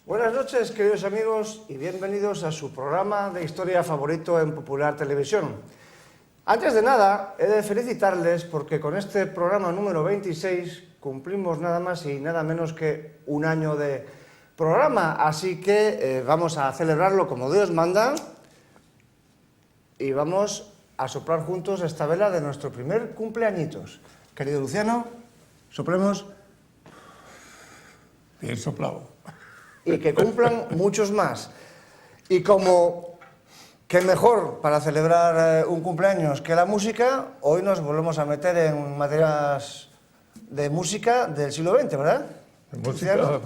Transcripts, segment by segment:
Buenas noches, queridos amigos, y bienvenidos a su programa de historia favorito en Popular Televisión. Antes de nada, he de felicitarles porque con este programa número 26 cumplimos nada más y nada menos que un año de programa, así que vamos a celebrarlo como Dios manda y vamos a soplar juntos esta vela de nuestro primer cumpleañitos. Querido Luciano, soplemos. Bien soplado. Y que cumplan muchos más. Y como que mejor para celebrar un cumpleaños que la música, hoy nos volvemos a meter en materias de música del siglo XX, ¿verdad? Música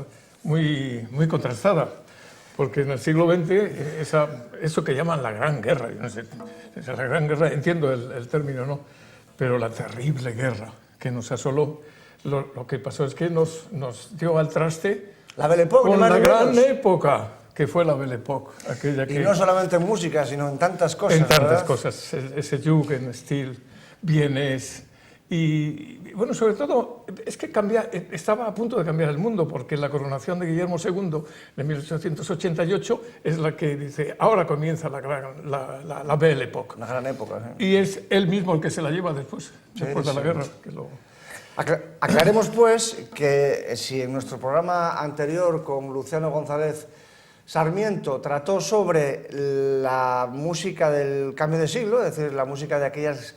muy contrastada, porque en el siglo XX eso que llaman la Gran Guerra, yo no sé, la Gran Guerra, entiendo el término, ¿no? Pero la terrible guerra que nos asoló, lo que pasó es que nos dio al traste la Belle Époque, con la gran época que fue la Belle Époque. Y no solamente en música, sino en tantas cosas. En tantas ¿verdad? cosas, ese Jugendstil, vienes, y bueno, sobre todo, es que estaba a punto de cambiar el mundo, porque la coronación de Guillermo II de 1888 es la que dice, ahora comienza la Belle Époque. La gran época, sí. Y es él mismo el que se la lleva después de la guerra. Aclaremos pues que si en nuestro programa anterior con Luciano González Sarmiento trató sobre la música del cambio de siglo, es decir, la música de aquellas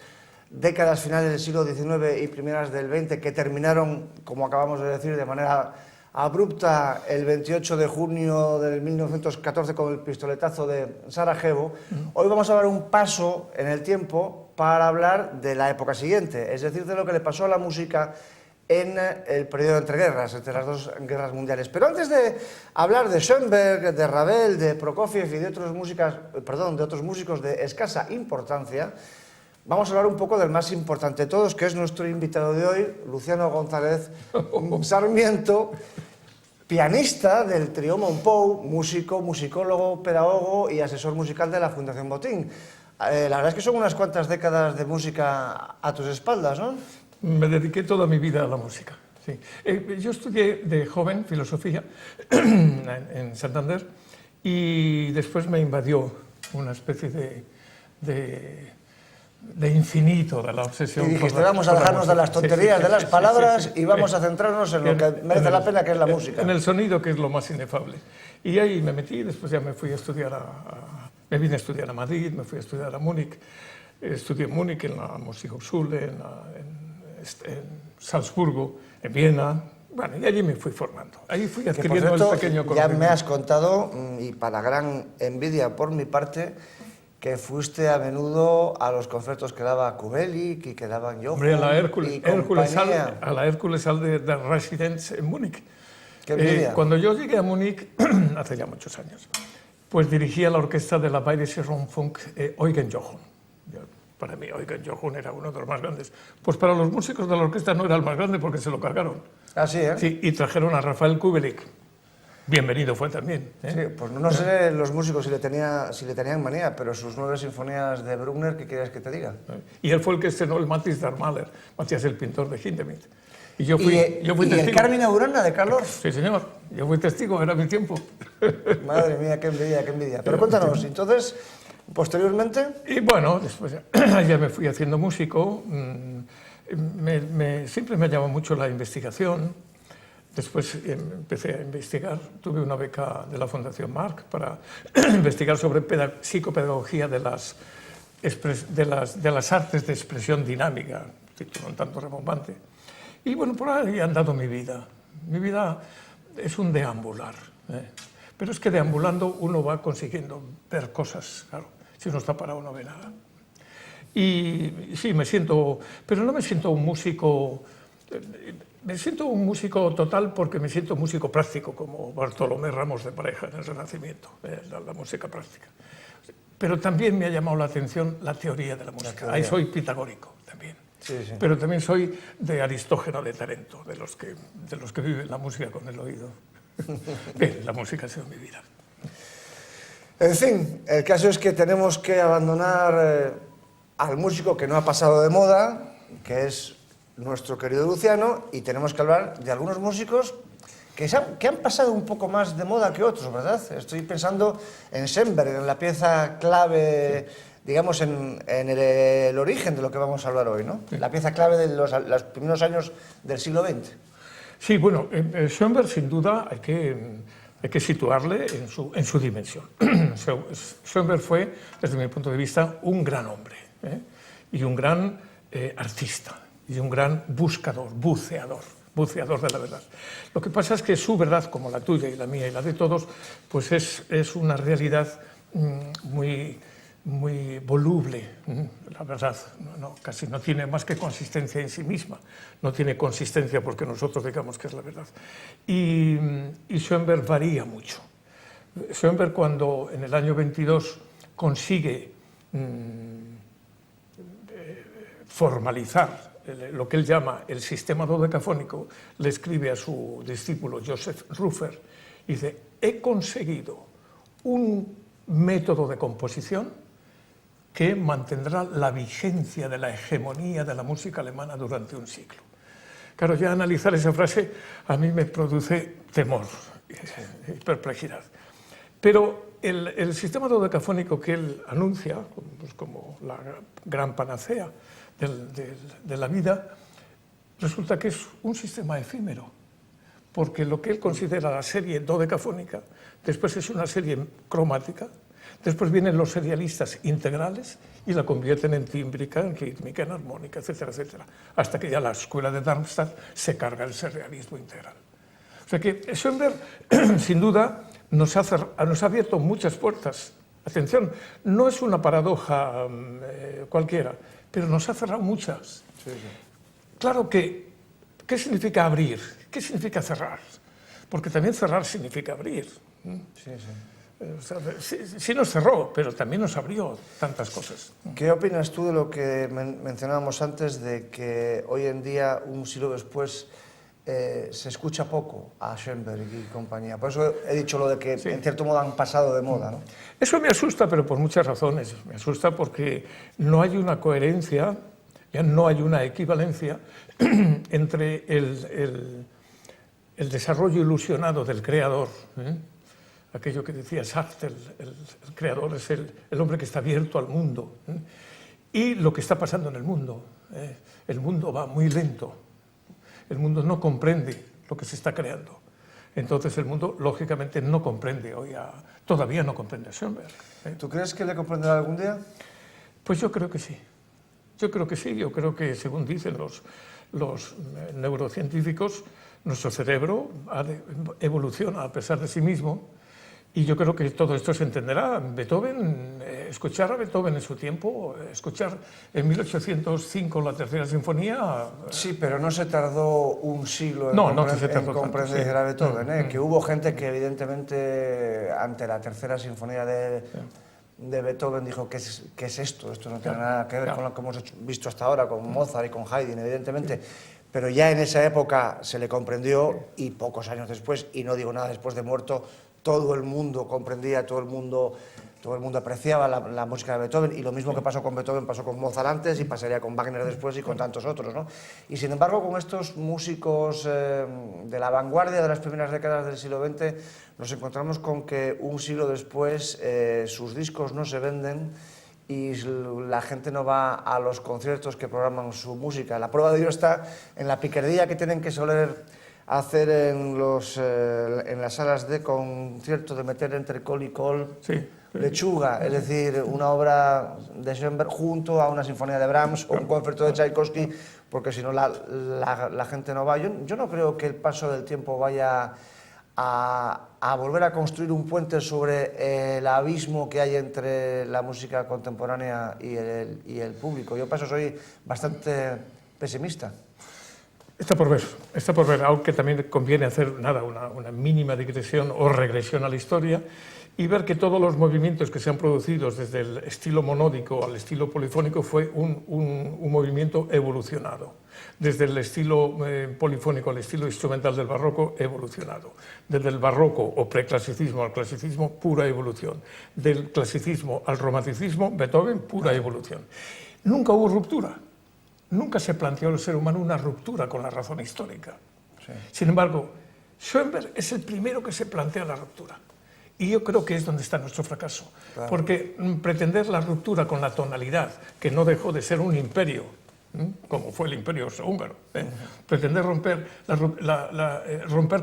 décadas finales del siglo XIX y primeras del XX que terminaron, como acabamos de decir, de manera abrupta el 28 de junio de 1914 con el pistoletazo de Sarajevo, hoy vamos a dar un paso en el tiempo para hablar de la época siguiente, es decir, de lo que le pasó a la música en el periodo entre guerras, entre las dos guerras mundiales. Pero antes de hablar de Schoenberg, de Ravel, de Prokofiev y de otros músicos de escasa importancia, vamos a hablar un poco del más importante de todos, que es nuestro invitado de hoy, Luciano González Sarmiento, pianista del trío Monpou, músico, musicólogo, pedagogo y asesor musical de la Fundación Botín. La verdad es que son unas cuantas décadas de música a tus espaldas, ¿no? Me dediqué toda mi vida a la música. Sí. Yo estudié de joven filosofía en Santander y después me invadió una especie de infinito de la obsesión. Y dijiste, vamos a dejarnos de las tonterías de las palabras y vamos a centrarnos en lo que merece la pena, que es la música. En el sonido, que es lo más inefable. Y ahí me metí, después ya me fui a estudiar me vine a estudiar a Madrid, me fui a estudiar a Múnich. Estudié en Múnich, en la Musikhochschule, en Salzburgo, en Viena. Bueno, y allí me fui formando. Ahí fui adquiriendo el pequeño conocimiento. Ya me has contado, y para gran envidia por mi parte, que fuiste a menudo a los conciertos que daba Kubelik y que daban Johann. Hombre, a la Hércules Saal de Residenz en Múnich. Qué envidia. Cuando yo llegué a Múnich, hace ya muchos años, pues dirigía la orquesta de la Bayerische Rundfunk Eugen Johann. Para mí, Eugen Johann era uno de los más grandes. Pues para los músicos de la orquesta no era el más grande porque se lo cargaron. Ah, sí, ¿eh? Sí, y trajeron a Rafael Kubelik. Bienvenido fue también. Sí, pues no sé los músicos si le tenían manía, pero sus 9 sinfonías de Bruckner, ¿qué quieres que te diga? Y él fue el que estrenó el Matthias der Maler, Matthias el pintor de Hindemith. Y yo fui testigo. ¿Y el Carmina Burana de Karl Orff? Sí, señor. Yo fui testigo, era mi tiempo. Madre mía, qué envidia, qué envidia. Pero cuéntanos, entonces, posteriormente... Y bueno, después ya me fui haciendo músico. Siempre me llamó mucho la investigación. Después empecé a investigar. Tuve una beca de la Fundación Marc para investigar sobre psicopedagogía de las artes de expresión dinámica, título un tanto remombante. Y bueno, por ahí ha andado mi vida. Mi vida es un deambular, pero es que deambulando uno va consiguiendo ver cosas, claro. Si uno está parado no ve nada. Y sí, me siento, pero no me siento un músico. Me siento un músico total porque me siento músico práctico, como Bartolomé Ramos de Pareja en el Renacimiento, la música práctica. Pero también me ha llamado la atención la teoría de la música. Ahí soy pitagórico también. Sí, sí. Pero también soy de Aristógeno de Tarento, de los que viven la música con el oído. Bien, la música ha sido mi vida. En fin, el caso es que tenemos que abandonar al músico que no ha pasado de moda, que es nuestro querido Luciano, y tenemos que hablar de algunos músicos que han pasado un poco más de moda que otros, ¿verdad? Estoy pensando en Schoenberg, en la pieza clave, digamos, en el origen de lo que vamos a hablar hoy, ¿no? Sí. La pieza clave de los primeros años del siglo XX. Sí, bueno, Schoenberg sin duda hay que situarle en su dimensión. Schoenberg fue, desde mi punto de vista, un gran hombre, y un gran artista, y un gran buscador, buceador de la verdad. Lo que pasa es que su verdad, como la tuya y la mía y la de todos, pues es una realidad muy voluble. La verdad casi no tiene más que consistencia en sí misma, no tiene consistencia porque nosotros digamos que es la verdad. Y Schoenberg varía mucho. Schoenberg, cuando en el año 22 consigue formalizar lo que él llama el sistema dodecafónico, le escribe a su discípulo Joseph Rufer y dice: he conseguido un método de composición que mantendrá la vigencia de la hegemonía de la música alemana durante un siglo. Claro, ya analizar esa frase a mí me produce temor y perplejidad. Pero el sistema dodecafónico que él anuncia, pues como la gran panacea de la vida, resulta que es un sistema efímero, porque lo que él considera la serie dodecafónica, después es una serie cromática, después vienen los serialistas integrales y la convierten en tímbrica, en rítmica, en armónica, etcétera, etcétera, hasta que ya la escuela de Darmstadt se carga el serialismo integral. O sea que Schoenberg, sin duda, nos ha abierto muchas puertas. Atención, no es una paradoja cualquiera, pero nos ha cerrado muchas. Sí, sí. Claro que, ¿qué significa abrir? ¿Qué significa cerrar? Porque también cerrar significa abrir. Sí, sí. O sea, sí nos cerró, pero también nos abrió tantas cosas. ¿Qué opinas tú de lo que mencionábamos antes, de que hoy en día, un siglo después, se escucha poco a Schoenberg y compañía? Por eso he dicho lo de que, sí, en cierto modo han pasado de moda, ¿no? Eso me asusta, pero por muchas razones. Me asusta porque no hay una coherencia, ya no hay una equivalencia entre el desarrollo ilusionado del creador, aquello que decía Sartre, el creador es el hombre que está abierto al mundo, y lo que está pasando en el mundo. El mundo va muy lento. El mundo no comprende lo que se está creando. Entonces el mundo, lógicamente, no comprende todavía no comprende a Schoenberg. ¿Tú crees que le comprenderá algún día? Pues yo creo que sí. Yo creo que sí. Yo creo que, según dicen los neurocientíficos, nuestro cerebro evoluciona a pesar de sí mismo. Y yo creo que todo esto se entenderá. Beethoven, escuchar a Beethoven en su tiempo, escuchar en 1805 la Tercera Sinfonía... Sí, pero no se tardó un siglo en comprender a Beethoven, que hubo gente que evidentemente ante la Tercera Sinfonía de Beethoven dijo: ¿qué es esto? Esto no tiene nada que ver con lo que hemos visto hasta ahora, con Mozart y con Haydn, evidentemente. Pero ya en esa época se le comprendió, y pocos años después, y no digo nada después de muerto, todo el mundo comprendía, todo el mundo apreciaba la música de Beethoven, y lo mismo que pasó con Beethoven pasó con Mozart antes y pasaría con Wagner después y con tantos otros, ¿no? Y sin embargo, con estos músicos de la vanguardia de las primeras décadas del siglo XX, nos encontramos con que un siglo después sus discos no se venden y la gente no va a los conciertos que programan su música. La prueba de ello está en la picardía que tienen que soler hacer en las salas de concierto, de meter entre col y col, sí, lechuga, es decir, una obra de Schoenberg junto a una sinfonía de Brahms o un concierto de Tchaikovsky, porque si no la gente no va. Yo no creo que el paso del tiempo vaya a volver a construir un puente sobre el abismo que hay entre la música contemporánea y el público. Yo por eso soy bastante pesimista. Está por ver, aunque también conviene hacer una mínima digresión o regresión a la historia y ver que todos los movimientos que se han producido desde el estilo monódico al estilo polifónico fue un movimiento evolucionado. Desde el estilo polifónico al estilo instrumental del barroco, evolucionado. Desde el barroco o preclasicismo al clasicismo, pura evolución. Del clasicismo al romanticismo, Beethoven, pura evolución. Nunca hubo ruptura. Nunca se planteó el ser humano una ruptura con la razón histórica. Sí. Sin embargo, Schoenberg es el primero que se plantea la ruptura. Y yo creo que es donde está nuestro fracaso. Claro. Porque pretender la ruptura con la tonalidad, que no dejó de ser un imperio, como fue el imperio austrohúngaro, pretender romper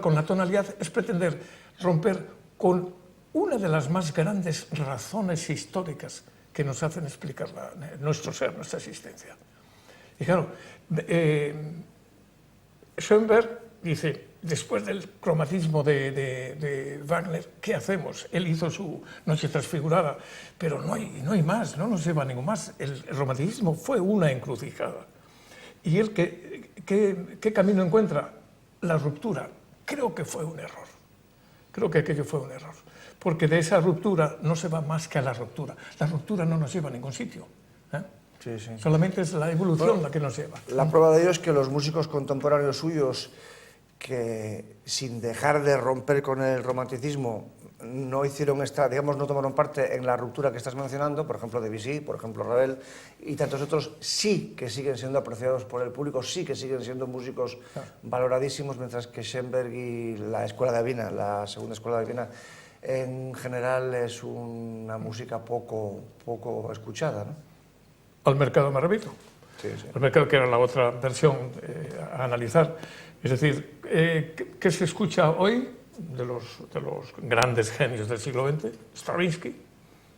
con la tonalidad es pretender romper con una de las más grandes razones históricas que nos hacen explicar nuestro ser, nuestra existencia. Y claro, Schoenberg dice, después del cromatismo de Wagner, ¿qué hacemos? Él hizo su Noche Transfigurada, pero no hay más, no nos lleva a ningún más. El romanticismo fue una encrucijada. ¿Y él qué camino encuentra? La ruptura. Creo que fue un error. Creo que aquello fue un error. Porque de esa ruptura no se va más que a la ruptura. La ruptura no nos lleva a ningún sitio. Sí, sí. Solamente es la evolución la que nos lleva. La prueba de ello es que los músicos contemporáneos suyos, que sin dejar de romper con el romanticismo, no hicieron no tomaron parte en la ruptura que estás mencionando, por ejemplo Debussy, por ejemplo Ravel, y tantos otros, sí que siguen siendo apreciados por el público, sí que siguen siendo músicos valoradísimos, mientras que Schoenberg y la Escuela de Viena, la segunda Escuela de Viena, en general es una música poco escuchada, ¿no? Al mercado me remito. Sí, sí. El mercado, que era la otra versión a analizar. Es decir, ¿qué se escucha hoy de los grandes genios del siglo XX? Stravinsky,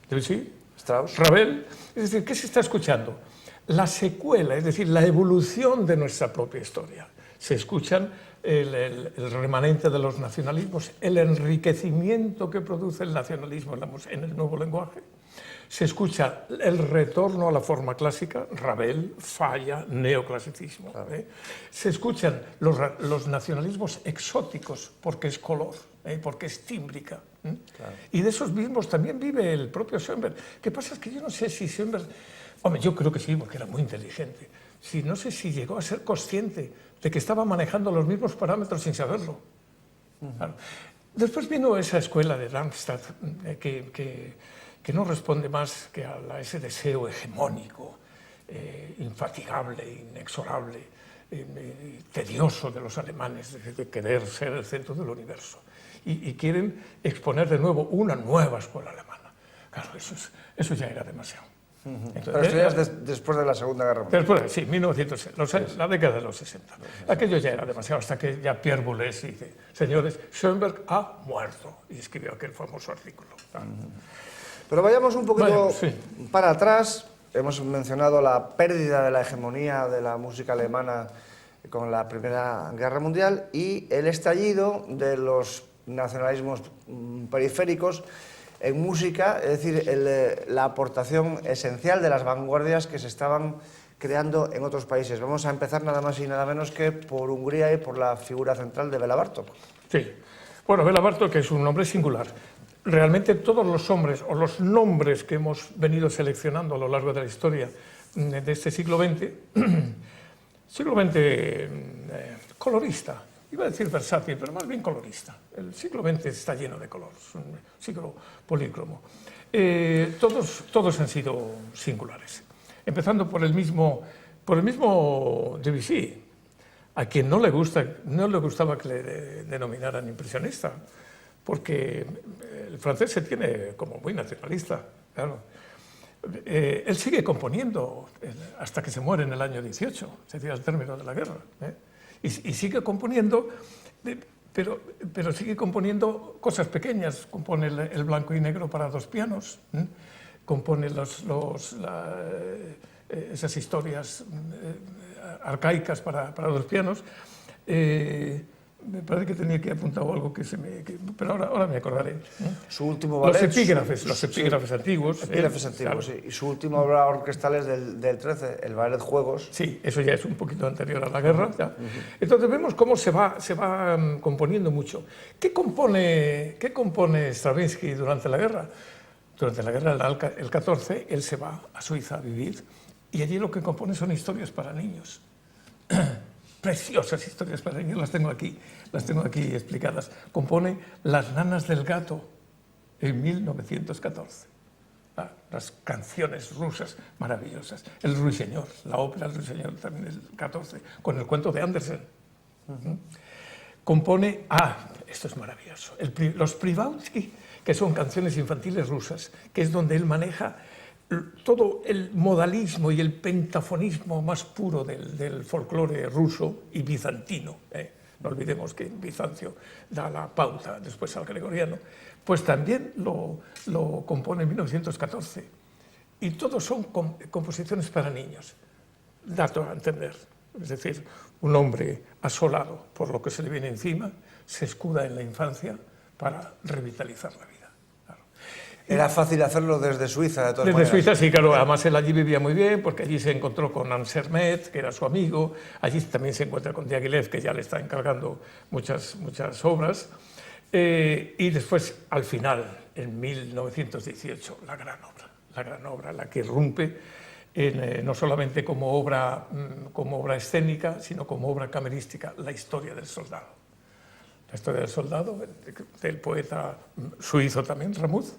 Debussy, Strauss, Ravel. Es decir, ¿qué se está escuchando? La secuela, es decir, la evolución de nuestra propia historia. Se escuchan el remanente de los nacionalismos, el enriquecimiento que produce el nacionalismo en el nuevo lenguaje. Se escucha el retorno a la forma clásica, Ravel, Falla, neoclasicismo. Claro. Se escuchan los nacionalismos exóticos, porque es color, porque es tímbrica. Claro. Y de esos mismos también vive el propio Schoenberg. Lo que pasa es que yo no sé si Schoenberg... Hombre, yo creo que sí, porque era muy inteligente. No sé si llegó a ser consciente de que estaba manejando los mismos parámetros sin saberlo. Claro. Después vino esa escuela de Darmstadt que no responde más que a ese deseo hegemónico, infatigable, inexorable, tedioso de los alemanes, de querer ser el centro del universo. Y quieren exponer de nuevo una nueva escuela alemana. Claro, eso ya era demasiado. Entonces, pero esto ya es después de la Segunda Guerra Mundial. Después, sí, 1960, la década de los 60. Aquello ya era demasiado, hasta que ya Pierre Boulez dice, señores, Schoenberg ha muerto, y escribió aquel famoso artículo. Pero vayamos un poquito para atrás. Hemos mencionado la pérdida de la hegemonía de la música alemana con la Primera Guerra Mundial y el estallido de los nacionalismos periféricos en música, es decir, la aportación esencial de las vanguardias que se estaban creando en otros países. Vamos a empezar nada más y nada menos que por Hungría y por la figura central de Béla Bartók. Sí, bueno, Béla Bartók es un nombre singular. Realmente todos los hombres o los nombres que hemos venido seleccionando a lo largo de la historia de este siglo XX, colorista, iba a decir versátil, pero más bien colorista. El siglo XX está lleno de color, es un siglo polícromo. Todos han sido singulares, empezando por el mismo Debussy, a quien no le gustaba que le denominaran impresionista, porque el francés se tiene como muy nacionalista, claro. Él sigue componiendo hasta que se muere en el año 18, es decir, al término de la guerra. Y sigue componiendo, pero sigue componiendo cosas pequeñas. Compone el blanco y negro para dos pianos, compone esas historias arcaicas para dos pianos. Me parece que tenía que apuntado algo pero ahora me acordaré. Su último ballet... Los epígrafes antiguos. Epígrafes antiguos, claro. sí. Y su última obra orquestal es del 13, el Ballet Juegos. Sí, eso ya es un poquito anterior a la guerra. Ya. Entonces vemos cómo se va componiendo mucho. ¿Qué compone Stravinsky durante la guerra? Durante la guerra del 14, él se va a Suiza a vivir y allí lo que compone son historias para niños. Preciosas historias para niños, las tengo aquí explicadas. Compone Las nanas del gato en 1914. Las canciones rusas maravillosas. El Ruiseñor, la ópera El Ruiseñor también es el 14, con el cuento de Andersen. Compone, esto es maravilloso, los Privalsky, que son canciones infantiles rusas, que es donde él maneja todo el modalismo y el pentafonismo más puro del folclore ruso y bizantino. No olvidemos que Bizancio da la pauta después al gregoriano. Pues también lo compone en 1914. Y todos son composiciones para niños. Dato a entender. Es decir, un hombre asolado por lo que se le viene encima se escuda en la infancia para revitalizar la vida. Era fácil hacerlo desde Suiza, de todas maneras. Desde Suiza, sí, claro. Además, él allí vivía muy bien, porque allí se encontró con Anne Sermet, que era su amigo. Allí también se encuentra con Diaghilev, que ya le está encargando muchas obras. Y después, al final, en 1918, la gran obra, la que irrumpe no solamente como obra escénica, sino como obra camerística, La historia del soldado. La historia del soldado, del poeta suizo también, Ramuth,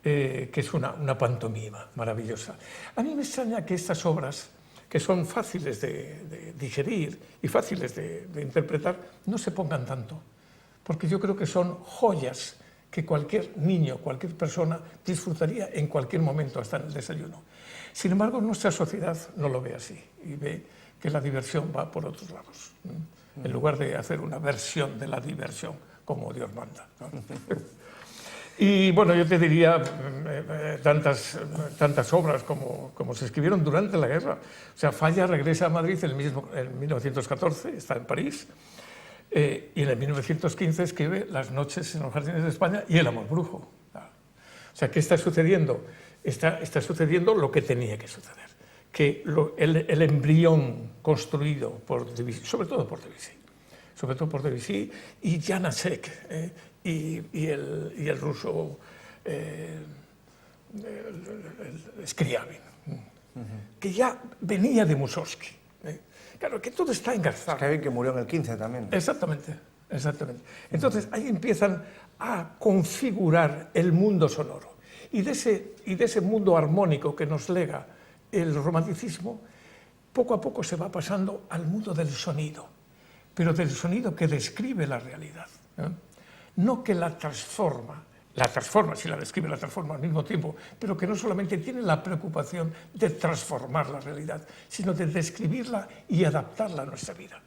que es una pantomima maravillosa. A mí me extraña que estas obras, que son fáciles de digerir y fáciles de interpretar, no se pongan tanto, porque yo creo que son joyas que cualquier niño, cualquier persona disfrutaría en cualquier momento, hasta en el desayuno. Sin embargo, nuestra sociedad no lo ve así y ve que la diversión va por otros lados, en lugar de hacer una versión de la diversión como Dios manda, ¿no? Y bueno, yo te diría tantas obras como se escribieron durante la guerra. O sea, Falla regresa a Madrid en 1914, está en París, y en el 1915 escribe Las noches en los jardines de España y El amor brujo. O sea, ¿qué está sucediendo? Está sucediendo lo que tenía que suceder. Que el embrión construido por Debussy, sobre todo por Debussy y Janáček, y el ruso Scriabin, que ya venía de Mussorgsky. Claro, que todo está engarzado. Scriabin, que murió en el 15 también. Exactamente. Entonces ahí empiezan a configurar el mundo sonoro. Y de ese mundo armónico que nos lega el romanticismo, poco a poco se va pasando al mundo del sonido, pero del sonido que describe la realidad, no que la transforma, si la describe, la transforma al mismo tiempo, pero que no solamente tiene la preocupación de transformar la realidad, sino de describirla y adaptarla a nuestra vida.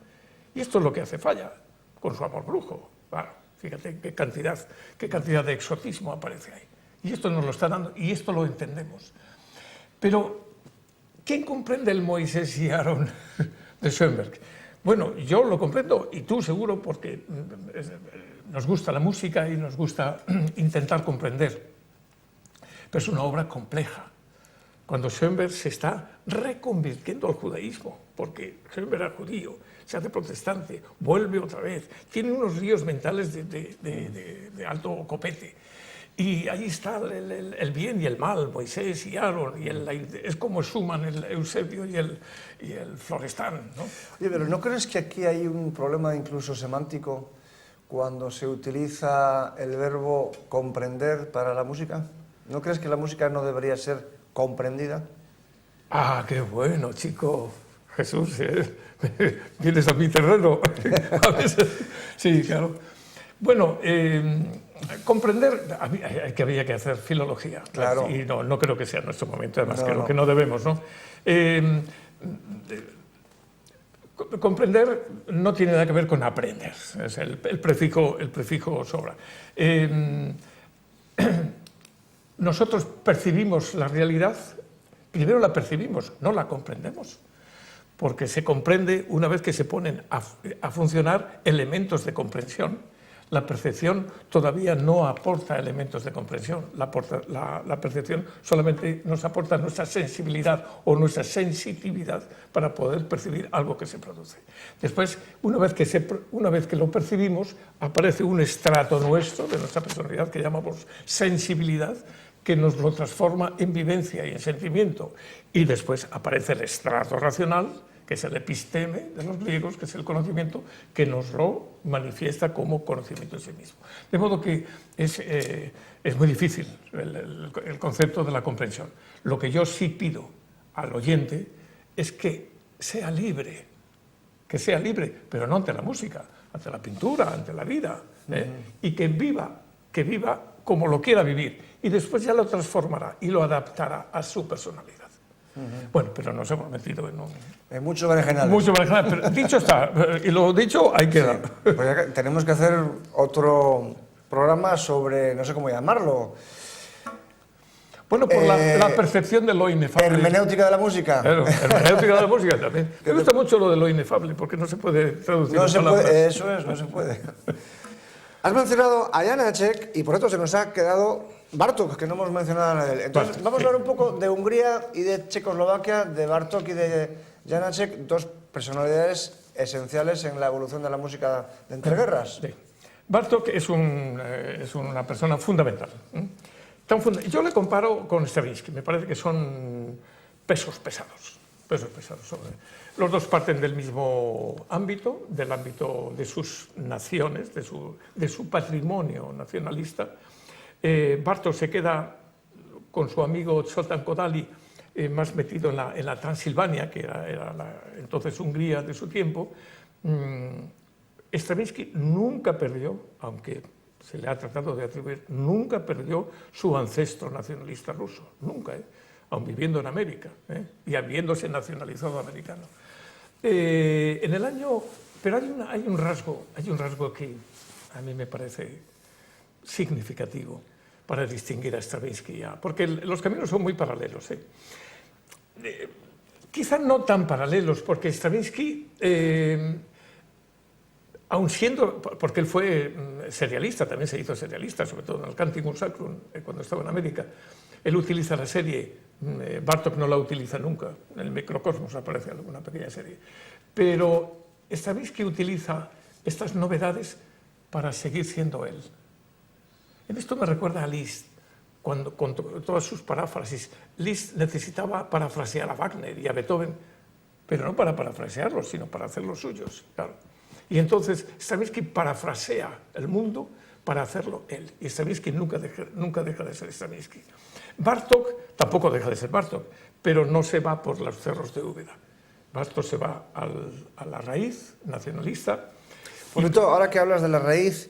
Y esto es lo que hace Falla con su amor brujo. Bueno, fíjate qué cantidad de exotismo aparece ahí. Y esto nos lo está dando, y esto lo entendemos. Pero, ¿quién comprende el Moisés y Aarón de Schoenberg? Bueno, yo lo comprendo, y tú seguro, porque nos gusta la música y nos gusta intentar comprender. Pero es una obra compleja. Cuando Schoenberg se está reconvirtiendo al judaísmo, porque Schoenberg era judío, se hace protestante, vuelve otra vez, tiene unos ríos mentales de alto copete. Y ahí está el bien y el mal, Moisés y Aarón, es como Schumann, el Eusebio y el Florestan, ¿no? Oye, pero ¿no crees que aquí hay un problema incluso semántico cuando se utiliza el verbo comprender para la música? ¿No crees que la música no debería ser comprendida? Ah, qué bueno, chico. Jesús, vienes a mi terreno. A veces, sí, claro. Bueno, comprender, había que hacer filología. Claro. Y no creo que sea nuestro momento, además creo que no debemos, ¿no? Comprender no tiene nada que ver con aprender, es el prefijo sobra. Nosotros percibimos la realidad, primero la percibimos, no la comprendemos. porque se comprende una vez que se ponen a funcionar elementos de comprensión. La percepción todavía no aporta elementos de comprensión. La percepción solamente nos aporta nuestra sensibilidad o nuestra sensitividad para poder percibir algo que se produce. Después, una vez que lo percibimos, aparece un estrato nuestro de nuestra personalidad que llamamos sensibilidad, que nos lo transforma en vivencia y en sentimiento. Y después aparece el estrato racional, que es el episteme de los griegos, que es el conocimiento, que nos lo manifiesta como conocimiento en sí mismo. De modo que es muy difícil el concepto de la comprensión. Lo que yo sí pido al oyente es que sea libre, pero no ante la música, ante la pintura, ante la vida, y que viva como lo quiera vivir, y después ya lo transformará y lo adaptará a su personalidad. Bueno, pero nos hemos metido en mucho berenjenal. Mucho berenjenal, pero dicho está, y lo dicho hay que dar. Pues ya tenemos que hacer otro programa sobre, no sé cómo llamarlo. Bueno, por la percepción de lo inefable. Hermenéutica de la música. Claro, hermenéutica de la música también. Me gusta mucho lo de lo inefable, porque no se puede traducir en palabras. Eso es, no se puede. Has mencionado a Janáček y por otro se nos ha quedado Bartók, que no hemos mencionado a él. Entonces, vamos a hablar un poco de Hungría y de Checoslovaquia, de Bartók y de Janáček, dos personalidades esenciales en la evolución de la música de entreguerras. Sí. Bartók es una persona fundamental. Yo le comparo con Stravinsky, me parece que son pesos pesados. Los dos parten del mismo ámbito, del ámbito de sus naciones, de su patrimonio nacionalista. Bartók se queda con su amigo Zoltán Kodály más metido en la Transilvania, que era entonces Hungría de su tiempo. Stravinsky nunca perdió, aunque se le ha tratado de atribuir, nunca perdió su ancestro nacionalista ruso, nunca, aun viviendo en América y habiéndose nacionalizado americano. Pero hay un rasgo que a mí me parece significativo para distinguir a Stravinsky, porque los caminos son muy paralelos. Quizá no tan paralelos, porque Stravinsky, aun siendo, porque él fue serialista, también se hizo serialista, sobre todo en el Canticum Sacrum, cuando estaba en América. Él utiliza la serie, Bartók no la utiliza nunca, en el Microcosmos aparece alguna pequeña serie, pero Stravinsky utiliza estas novedades para seguir siendo él. En esto me recuerda a Liszt, con todas sus paráfrasis. Liszt necesitaba parafrasear a Wagner y a Beethoven, pero no para parafrasearlos, sino para hacerlos suyos, claro. Y entonces Stravinsky parafrasea el mundo para hacerlo él. Y Stravinsky nunca deja de ser Stravinsky. Bartók tampoco deja de ser Bartók, pero no se va por los cerros de Úbeda. Bartók se va a la raíz nacionalista. Por cierto, ahora que hablas de la raíz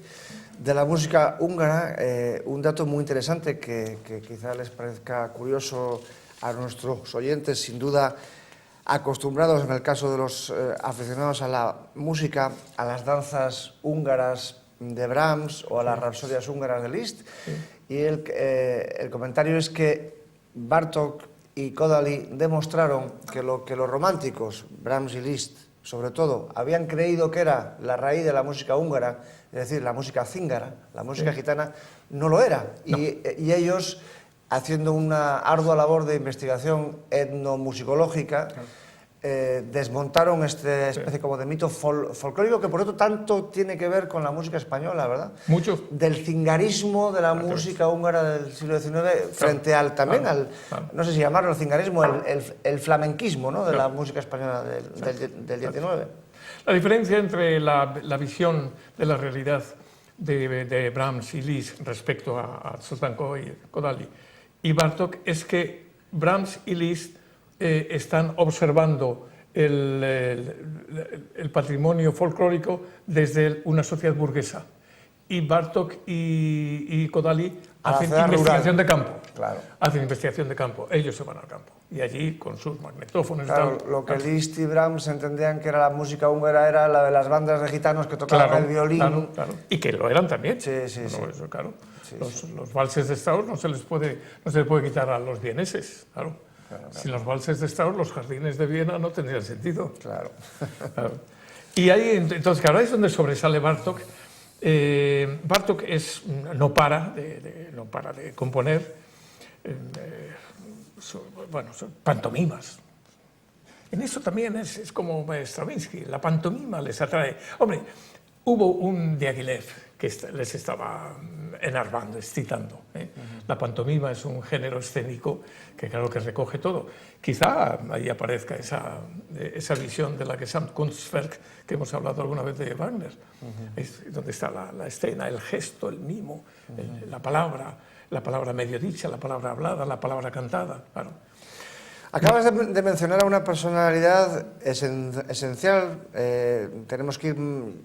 de la música húngara, un dato muy interesante que quizá les parezca curioso a nuestros oyentes, sin duda acostumbrados en el caso de los aficionados a la música, a las danzas húngaras de Brahms o a las rapsodias húngaras de Liszt. Sí. Y el comentario es que Bartók y Kodály demostraron que lo que los románticos, Brahms y Liszt sobre todo, habían creído que era la raíz de la música húngara, es decir, la música cíngara, la música gitana, no lo era. No. Y ellos, haciendo una ardua labor de investigación etnomusicológica, desmontaron esta especie como de mito folclórico que por otro tanto tiene que ver con la música española, ¿verdad? Mucho. Del cingarismo de la música húngara del siglo XIX frente al también al, no sé si llamarlo el cingarismo, el flamenquismo, ¿no? De la música española del XIX. La diferencia entre la visión de la realidad de Brahms y Liszt respecto a Zoltán Kodály y Bartók es que Brahms y Liszt están observando el patrimonio folclórico desde una sociedad burguesa. Y Bartók y Kodály hacen investigación de campo. Claro. Hacen investigación de campo. Ellos se van al campo. Y allí, con sus magnetófonos... Claro, lo que Liszt y Brahms entendían que era la música húngara era la de las bandas de gitanos que tocaban el violín. Claro. Y que lo eran también. Sí. Eso, claro. Los valses de Strauss no se les puede quitar a los vieneses, claro. Sin los valses de Strauss, los jardines de Viena no tendrían sentido. Claro. Claro. Y ahí, entonces, claro, ahí es donde sobresale Bartók. Bartók no para de componer, son pantomimas. En eso también es como Stravinsky, la pantomima les atrae. Hombre, hubo un Diaghilev que les estaba enervando, excitando. La pantomima es un género escénico que claro que recoge todo. Quizá ahí aparezca esa visión de la Gesamtkunstwerk que hemos hablado alguna vez de Wagner, donde está la escena, el gesto, el mimo, la palabra medio dicha, la palabra hablada, la palabra cantada. Claro. Acabas de mencionar a una personalidad esencial. Tenemos que ir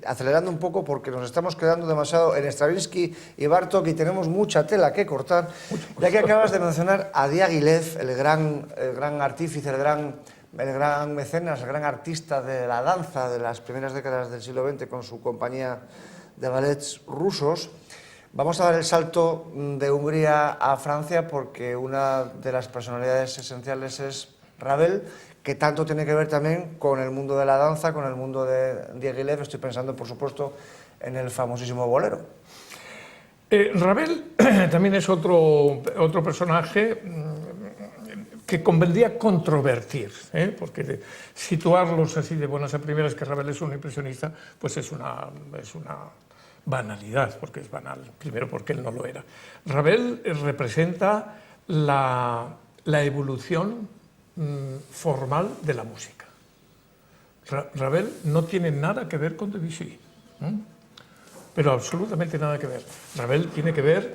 acelerando un poco porque nos estamos quedando demasiado en Stravinsky y Bartók y tenemos mucha tela que cortar. Ya que acabas de mencionar a Diaghilev, el gran artífice, el gran mecenas, el gran artista de la danza de las primeras décadas del siglo XX con su compañía de ballets rusos. Vamos a dar el salto de Hungría a Francia porque una de las personalidades esenciales es Ravel, que tanto tiene que ver también con el mundo de la danza, con el mundo de Diaghilev. Estoy pensando, por supuesto, en el famosísimo bolero. Ravel también es otro personaje que convendría controvertir, porque situarlos así de buenas a primeras que Ravel es un impresionista, pues es una banalidad, porque es banal, primero porque él no lo era. Ravel representa la evolución formal de la música. Ravel no tiene nada que ver con Debussy, pero absolutamente nada que ver. Ravel tiene que ver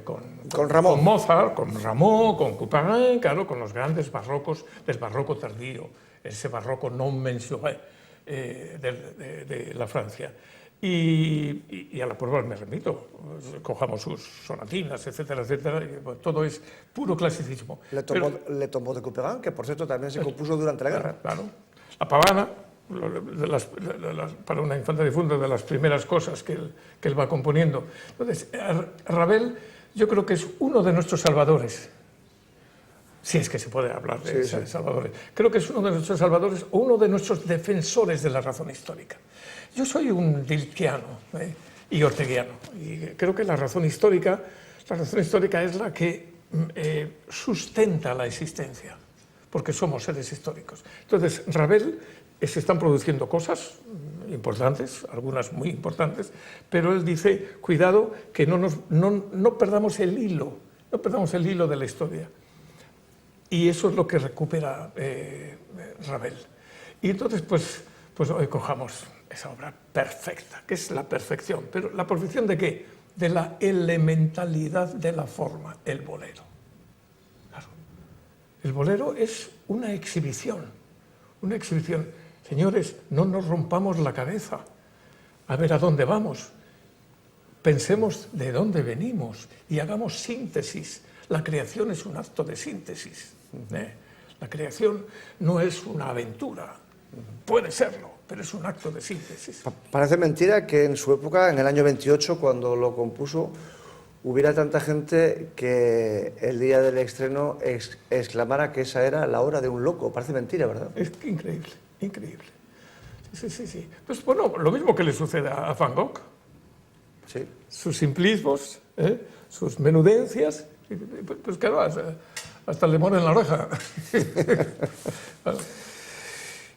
con Mozart, con Rameau, con Couperin, claro, con los grandes barrocos del barroco tardío, ese barroco non mensuré de la Francia. Y a la prueba me remito, cojamos sus sonatinas, etcétera, etcétera, y, bueno, todo es puro clasicismo. Le Tombeau de Couperin, que por cierto también se compuso durante la guerra. Claro, la pavana, para una infanta difunta, de las primeras cosas que él va componiendo. Entonces, Ravel yo creo que es uno de nuestros salvadores. Si es que se puede hablar de salvadores. Creo que es uno de nuestros salvadores o uno de nuestros defensores de la razón histórica. Yo soy un dilthiano y orteguiano, y creo que la razón histórica es la que sustenta la existencia, porque somos seres históricos. Entonces, Ravel se están produciendo cosas importantes, algunas muy importantes, pero él dice, cuidado, que no perdamos el hilo, de la historia. Y eso es lo que recupera Ravel. Y entonces, pues hoy cojamos esa obra perfecta, que es la perfección. ¿Pero la perfección de qué? De la elementalidad de la forma, el bolero. Claro. El bolero es una exhibición. Señores, no nos rompamos la cabeza a ver a dónde vamos. Pensemos de dónde venimos y hagamos síntesis. La creación es un acto de síntesis. La creación no es una aventura, puede serlo, pero es un acto de síntesis. Parece mentira que en su época, en el año 28, cuando lo compuso, hubiera tanta gente que el día del estreno exclamara que esa era la obra de un loco. Parece mentira, ¿verdad? Es increíble, increíble. Sí. Pues bueno, lo mismo que le sucede a Van Gogh. Sí. Sus simplismos, sus menudencias, pues claro, hasta le mora en la oreja.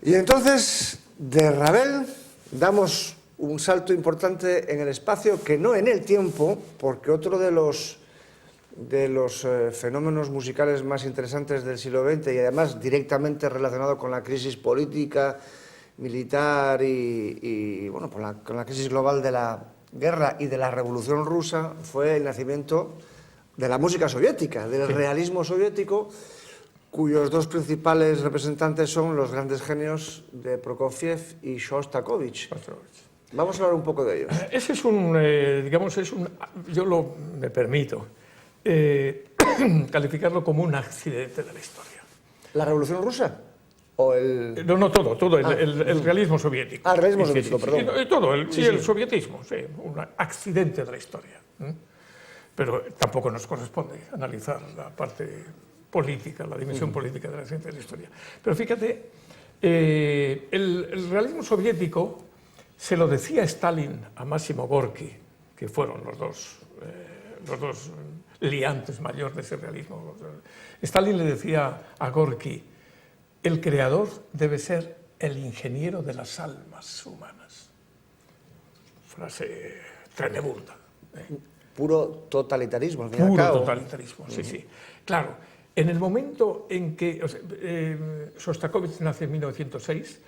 Y entonces, de Ravel, damos un salto importante en el espacio, que no en el tiempo, porque otro de los fenómenos musicales más interesantes del siglo XX y además directamente relacionado con la crisis política, militar y bueno, con la crisis global de la guerra y de la Revolución Rusa, fue el nacimiento de la música soviética, del realismo soviético, cuyos dos principales representantes son los grandes genios de Prokofiev y Shostakovich. Vamos a hablar un poco de ellos. Ese es yo me permito calificarlo como un accidente de la historia. ¿La Revolución Rusa? ¿O el...? No, todo, el realismo soviético. Ah, el realismo soviético, perdón. El sovietismo, un accidente de la historia. Pero tampoco nos corresponde analizar la parte política, la dimensión política de la ciencia de la historia. Pero fíjate, el realismo soviético se lo decía Stalin a Máximo Gorki, que fueron los dos liantes mayores de ese realismo. Stalin le decía a Gorki: el creador debe ser el ingeniero de las almas humanas. Frase tremenda. Puro totalitarismo, al fin y al Puro cabo. totalitarismo, sí, sí. Claro, en el momento en que Shostakovich nace en 1906,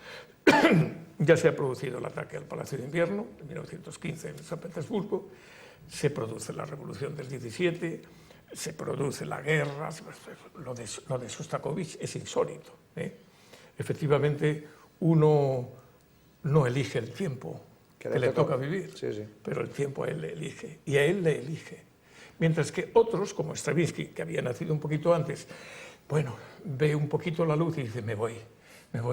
ya se ha producido el ataque al Palacio de Invierno, en 1915 en San Petersburgo, se produce la Revolución del 17, se produce la guerra. Lo de Shostakovich es insólito. Efectivamente, uno no elige el tiempo que le toca vivir, sí, sí. pero el tiempo a él le elige, y a él le elige. Mientras que otros, como Stravinsky, que había nacido un poquito antes, bueno, ve un poquito la luz y dice: me voy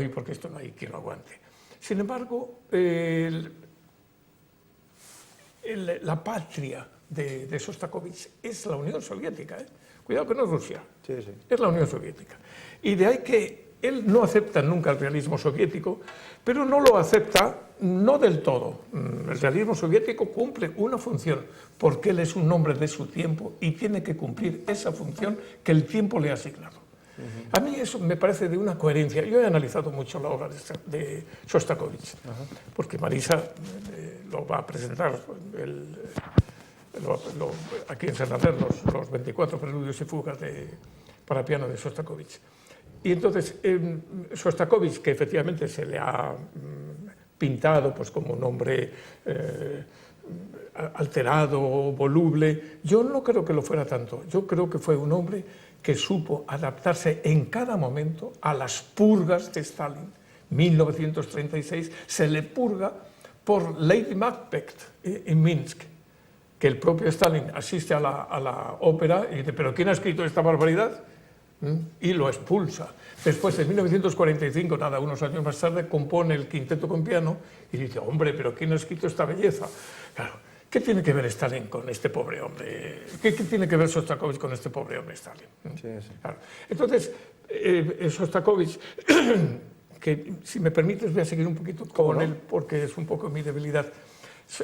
porque esto no hay quien lo aguante. Sin embargo, la patria de Shostakovich es la Unión Soviética. Cuidado que no es Rusia, Sí, sí. es la Unión Soviética. Y de ahí que él no acepta nunca el realismo soviético, pero no lo acepta no del todo. El realismo soviético cumple una función, porque él es un hombre de su tiempo y tiene que cumplir esa función que el tiempo le ha asignado. A mí eso me parece de una coherencia. Yo he analizado mucho la obra de Shostakovich, porque Marisa lo va a presentar aquí en Santander, los 24 preludios y fugas para piano de Shostakovich. Y entonces, Shostakovich, que efectivamente se le ha pintado pues, como un hombre alterado, voluble, yo no creo que lo fuera tanto. Yo creo que fue un hombre que supo adaptarse en cada momento a las purgas de Stalin. 1936 se le purga por Lady Macbeth en Minsk, que el propio Stalin asiste a la ópera y dice: ¿pero quién ha escrito esta barbaridad? Y lo expulsa. Después, en 1945, unos años más tarde, compone el quinteto con piano y dice: hombre, ¿pero quién ha escrito esta belleza? Claro, ¿qué tiene que ver Stalin con este pobre hombre? ¿Qué tiene que ver Shostakovich con este pobre hombre Stalin? Sí, sí. Claro. Entonces, Shostakovich, que si me permites voy a seguir un poquito con él porque es un poco mi debilidad.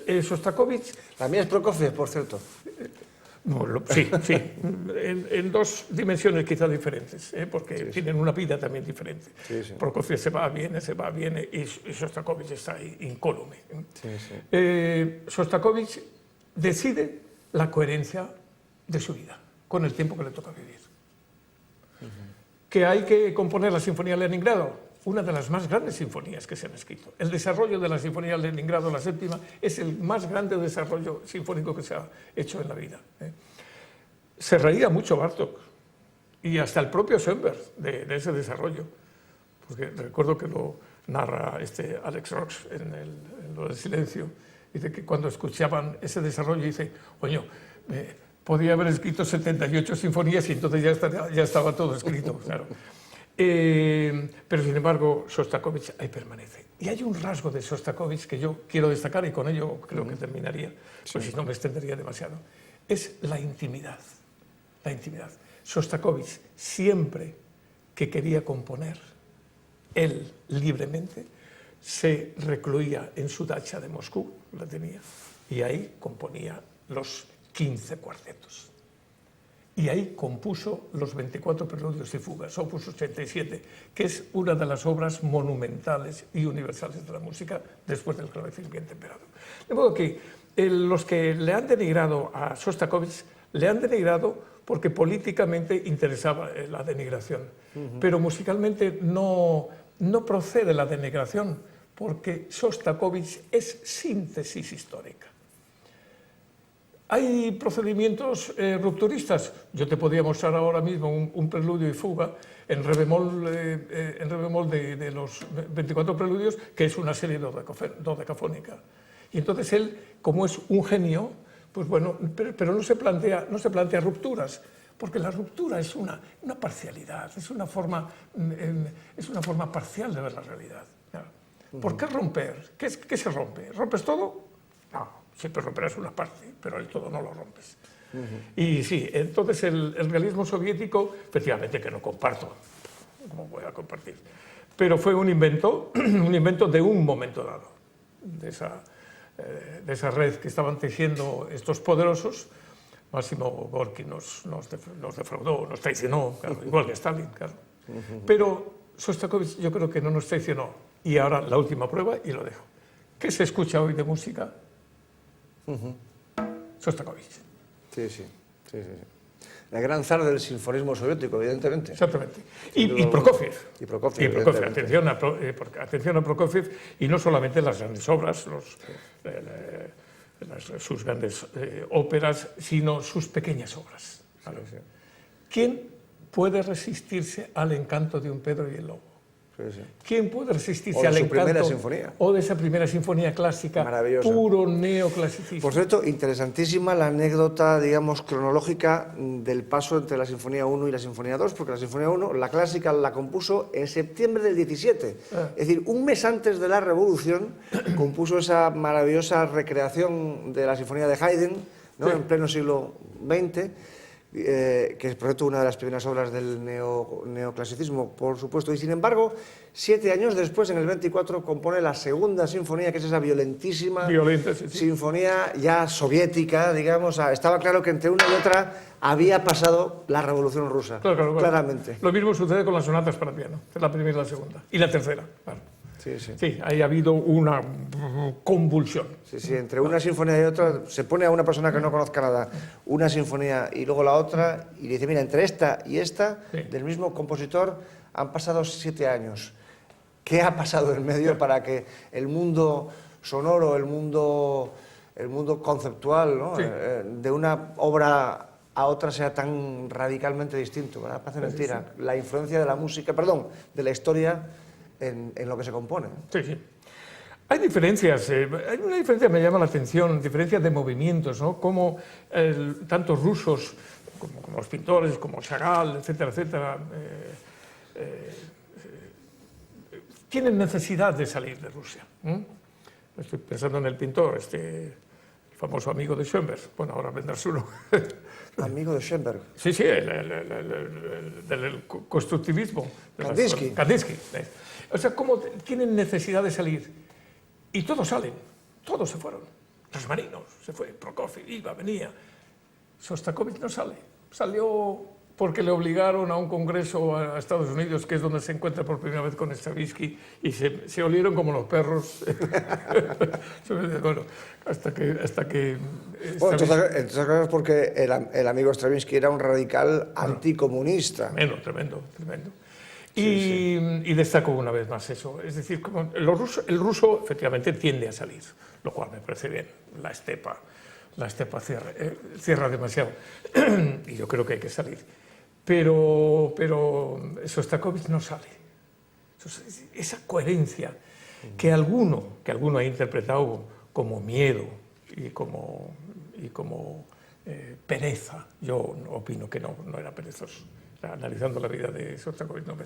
Shostakovich... La mía es Prokofiev, por cierto. Sí, sí, en dos dimensiones quizá diferentes, porque sí, tienen una vida también diferente. Sí, sí. Prokofiev se va, viene y Shostakovich está ahí incólume. Sí, sí. Shostakovich decide la coherencia de su vida con el tiempo que le toca vivir. Que hay que componer la Sinfonía de Leningrado, una de las más grandes sinfonías que se han escrito. El desarrollo de la Sinfonía de Leningrado, la séptima, es el más grande desarrollo sinfónico que se ha hecho en la vida. Se reía mucho Bartók y hasta el propio Schoenberg de ese desarrollo, porque recuerdo que lo narra Alex Rox en Lo del Silencio, dice que cuando escuchaban ese desarrollo dice: coño, podía haber escrito 78 sinfonías y entonces ya estaba todo escrito, claro. Pero sin embargo Shostakovich ahí permanece. Y hay un rasgo de Shostakovich que yo quiero destacar, y con ello creo que terminaría, pues si no me extendería demasiado, es la intimidad. La intimidad. Shostakovich, siempre que quería componer, él libremente se recluía en su dacha de Moscú, la tenía, y ahí componía los 15 cuartetos. Y ahí compuso los 24 preludios y fugas, opus 87, que es una de las obras monumentales y universales de la música después del clavecín bien temperado. De modo que los que le han denigrado a Shostakovich, le han denigrado porque políticamente interesaba la denigración. Pero musicalmente no procede la denigración, porque Shostakovich es síntesis histórica. ¿Hay procedimientos rupturistas? Yo te podría mostrar ahora mismo un preludio y fuga en re bemol de los 24 preludios, que es una serie dodecafónica. Y entonces él, como es un genio, pues bueno, pero no se plantea rupturas, porque la ruptura es una parcialidad, es una forma parcial de ver la realidad. ¿Por qué romper? ¿Qué se rompe? ¿Rompes todo? No. Siempre romperás una parte, pero el todo no lo rompes. Y sí, entonces el realismo soviético, efectivamente que no comparto, ¿cómo voy a compartir? Pero fue un invento de un momento dado, de esa red que estaban tejiendo estos poderosos. Máximo Gorki nos defraudó, nos traicionó, claro, igual que Stalin, claro. Pero Sostakovich yo creo que no nos traicionó. Y ahora la última prueba, y lo dejo. ¿Qué se escucha hoy de música? Sostakovich. Sí, sí, sí, sí. El gran zar del sinfonismo soviético, evidentemente. Exactamente. Y Prokofiev. Y Prokofiev, atención a Prokofiev, y no solamente las grandes obras, sus grandes óperas, sino sus pequeñas obras. ¿Vale? Sí, sí. ¿Quién puede resistirse al encanto de un Pedro y el Lobo? Sí, sí. ¿Quién puede resistirse al encanto o de esa primera sinfonía clásica, puro neoclasicismo? Por cierto, interesantísima la anécdota, digamos, cronológica del paso entre la Sinfonía 1 y la Sinfonía 2, porque la Sinfonía 1, la clásica, la compuso en septiembre del 17. Es decir, un mes antes de la Revolución, compuso esa maravillosa recreación de la Sinfonía de Haydn, ¿no? En pleno siglo XX. Que es por cierto una de las primeras obras del neoclasicismo, por supuesto, y sin embargo, 7 años después, en el 24, compone la segunda sinfonía, que es esa violentísima sinfonía ya soviética, digamos. Estaba claro que entre una y otra había pasado la Revolución Rusa, claramente. Lo mismo sucede con las sonatas para piano, la primera y la segunda, y la tercera, claro. Sí, sí. Sí, ahí ha habido una convulsión. Sí, sí, entre una sinfonía y otra, se pone a una persona que no conozca nada, una sinfonía y luego la otra, y le dice, mira, entre esta y esta, del mismo compositor, han pasado 7 años. ¿Qué ha pasado en medio para que el mundo sonoro, el mundo conceptual, ¿no? De una obra a otra sea tan radicalmente distinto? ¿Verdad? Parece mentira. La influencia de la música, perdón, de la historia en lo que se compone. Sí, sí. Hay diferencias, hay una diferencia que me llama la atención, diferencias de movimientos, ¿no? Como tantos rusos, como los pintores, como Chagall, etcétera, etcétera, tienen necesidad de salir de Rusia. Estoy pensando en el pintor, el famoso amigo de Schoenberg. Bueno, ahora vendrás uno. Amigo de Schoenberg. Sí, sí, del constructivismo. Kandinsky. Kandinsky. O sea, cómo tienen necesidad de salir. Y todos salen, todos se fueron. Los marinos, se fue, Prokofiev, iba, venía. Sostakovich no sale. Salió porque le obligaron a un congreso a Estados Unidos, que es donde se encuentra por primera vez con Stravinsky, y se olieron como los perros. Bueno, hasta que bueno, entonces porque el amigo Stravinsky era un radical anticomunista. Tremendo. Y destaco una vez más eso. Es decir, como el ruso efectivamente tiende a salir, lo cual me parece bien. La estepa cierra demasiado. Y yo creo que hay que salir. Pero Sostakovich no sale. Esa coherencia que alguno ha interpretado como miedo y como pereza. Yo opino que no era perezoso. Analizando la vida de Sostakovich no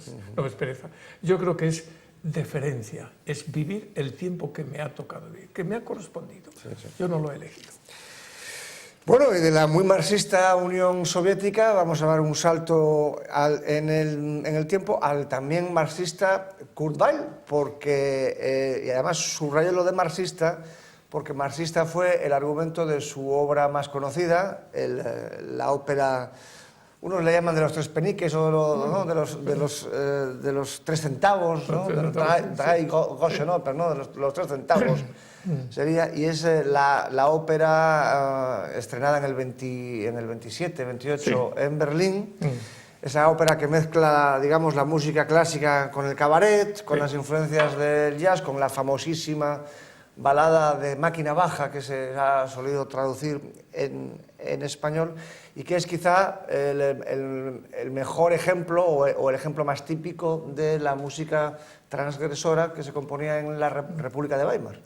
es pereza. Yo creo que es deferencia, es vivir el tiempo que me ha tocado vivir, que me ha correspondido. Sí. Yo no lo he elegido. Bueno, y de la muy marxista Unión Soviética vamos a dar un salto en el tiempo al también marxista Kurt Weill, porque, y además subrayo lo de marxista, porque marxista fue el argumento de su obra más conocida, la ópera. Unos le llaman de los 3 peniques o ¿no? de los 3 centavos, ¿no? Drei Groschen Oper, ¿no? De los 3 centavos sería, y es la ópera estrenada en el 27, 28 sí. En Berlín. Esa ópera que mezcla, digamos, la música clásica con el cabaret, con las influencias del jazz, con la famosísima balada de Máquina Baja, que se ha solido traducir en español, y que es quizá el mejor ejemplo o el ejemplo más típico de la música transgresora que se componía en la República de Weimar.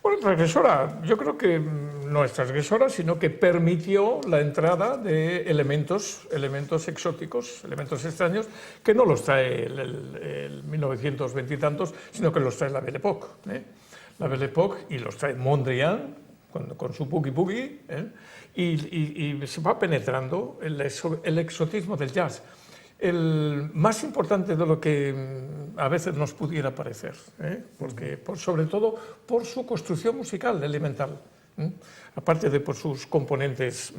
Bueno, transgresora, yo creo que no es transgresora, sino que permitió la entrada de elementos exóticos, elementos extraños, que no los trae el 1920 y tantos, sino que los trae la Belle Époque. La Belle Époque, y los trae Mondrian, con su boogie boogie, y se va penetrando el exotismo del jazz, el más importante de lo que a veces nos pudiera parecer, porque sobre todo por su construcción musical elemental, aparte de por sus componentes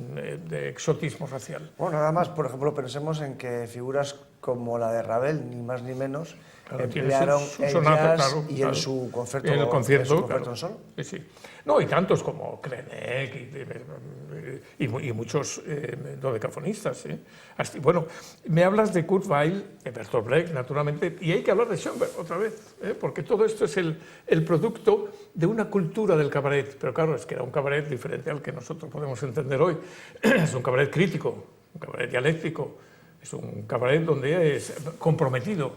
de exotismo racial. Bueno, nada más, por ejemplo, pensemos en que figuras como la de Ravel, ni más ni menos, Claro, emplearon su el sonata, jazz claro, y claro. en su concierto, En el concierto, en sol. Sí, sí. No, y tantos como Krenek y muchos dodecafonistas. Bueno, me hablas de Kurt Weill, de Bertolt Brecht, naturalmente, y hay que hablar de Schoenberg otra vez, porque todo esto es el producto de una cultura del cabaret. Pero claro, es que era un cabaret diferente al que nosotros podemos entender hoy. Es un cabaret crítico, un cabaret dialéctico, es un cabaret donde es comprometido.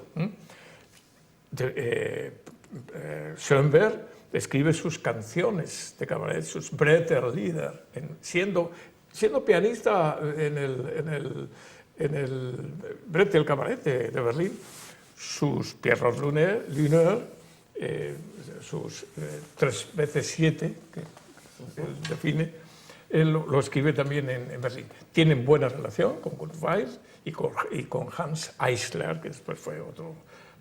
Schoenberg escribe sus canciones de cabaret, sus Bretter Lieder, siendo pianista en el Bretter Cabaret de Berlín, sus Pierrot Lunaire, sus 3x7, que él define, él lo escribe también en Berlín. Tienen buena relación con Kurt Weill y con Hans Eisler, que después fue otro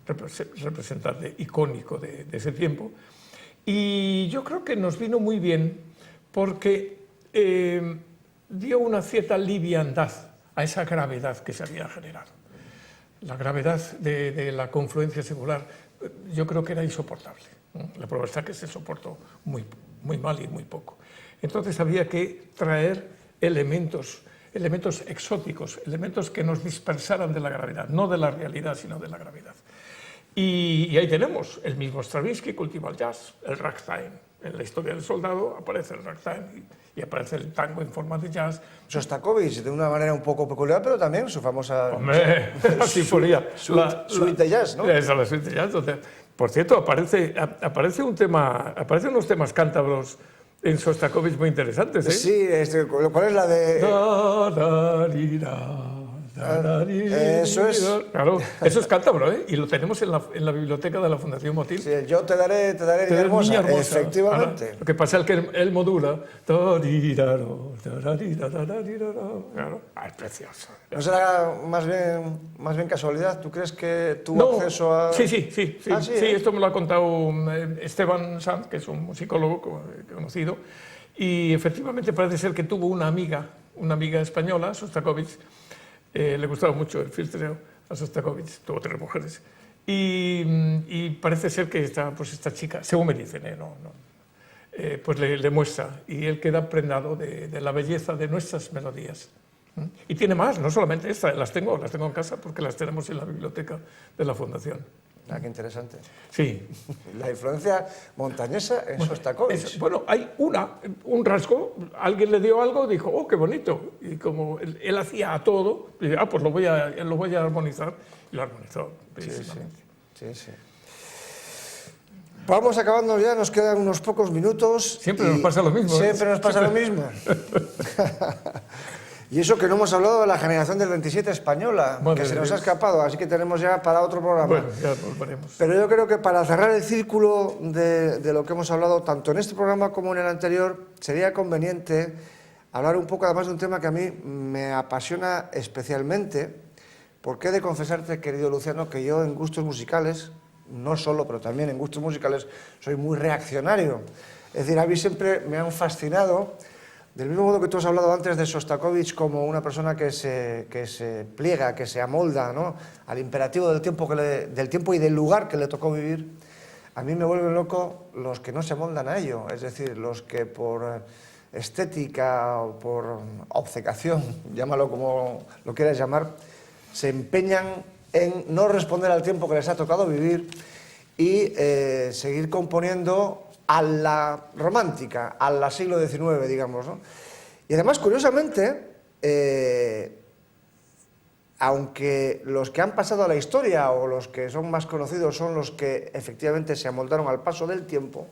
representante icónico de ese tiempo. Y yo creo que nos vino muy bien porque dio una cierta liviandad a esa gravedad que se había generado. La gravedad de la confluencia secular yo creo que era insoportable. La prueba está que se soportó muy, muy mal y muy poco. Entonces había que traer elementos exóticos, elementos que nos dispersaran de la gravedad, no de la realidad, sino de la gravedad. Y ahí tenemos el mismo Stravinsky cultiva el jazz, el ragtime. En la historia del soldado aparece el ragtime y aparece el tango en forma de jazz. Shostakovich, de una manera un poco peculiar, pero también su famosa la sinfonía. Suite de jazz, ¿no? Esa, la suite de jazz. Donde, por cierto, aparecen unos temas cántabros en Shostakovich muy interesantes. Sí, ¿cuál es la de...? Eso es. Claro, eso es cántabro, y lo tenemos en la biblioteca de la Fundación Motil. Sí, yo te daré niña hermosa, efectivamente. Ahora, lo que pasa es que él modula. Claro, es precioso. ¿No será más bien casualidad? ¿Tú crees que tuvo acceso a...? Sí, Ah, sí, esto me lo ha contado Esteban Sanz, que es un musicólogo conocido, y efectivamente parece ser que tuvo una amiga española, Shostakovich. Le gustaba mucho el filtreo a Shostakovich, tuvo 3 mujeres. Y parece ser que esta chica, según me dicen, pues le muestra, y él queda prendado de la belleza de nuestras melodías. Y tiene más, no solamente esta, las tengo en casa porque las tenemos en la biblioteca de la Fundación. Ah, qué interesante. Sí. La influencia montañesa en Shostakovich. Bueno, hay un rasgo, alguien le dio algo, dijo, oh, qué bonito. Y como él hacía a todo, dije, pues lo voy a armonizar. Y lo armonizó. Sí. Vamos acabando ya, nos quedan unos pocos minutos. Siempre nos pasa lo mismo. Siempre nos pasa lo mismo. Y eso que no hemos hablado de la generación del 27 española, que se nos ha escapado, así que tenemos ya para otro programa. Bueno, ya volveremos. Pero yo creo que para cerrar el círculo de lo que hemos hablado, tanto en este programa como en el anterior, sería conveniente hablar un poco además de un tema que a mí me apasiona especialmente, porque he de confesarte, querido Luciano, que yo en gustos musicales, no solo, pero también en gustos musicales, soy muy reaccionario. Es decir, a mí siempre me han fascinado. Del mismo modo que tú has hablado antes de Shostakovich como una persona que se pliega, que se amolda, ¿no?, al imperativo del tiempo y del lugar que le tocó vivir, a mí me vuelven loco los que no se amoldan a ello, es decir, los que por estética o por obcecación, llámalo como lo quieras llamar, se empeñan en no responder al tiempo que les ha tocado vivir y seguir componiendo a la romántica, al siglo XIX, digamos, ¿no? Y además, curiosamente, aunque los que han pasado a la historia o los que son más conocidos son los que efectivamente se amoldaron al paso del tiempo,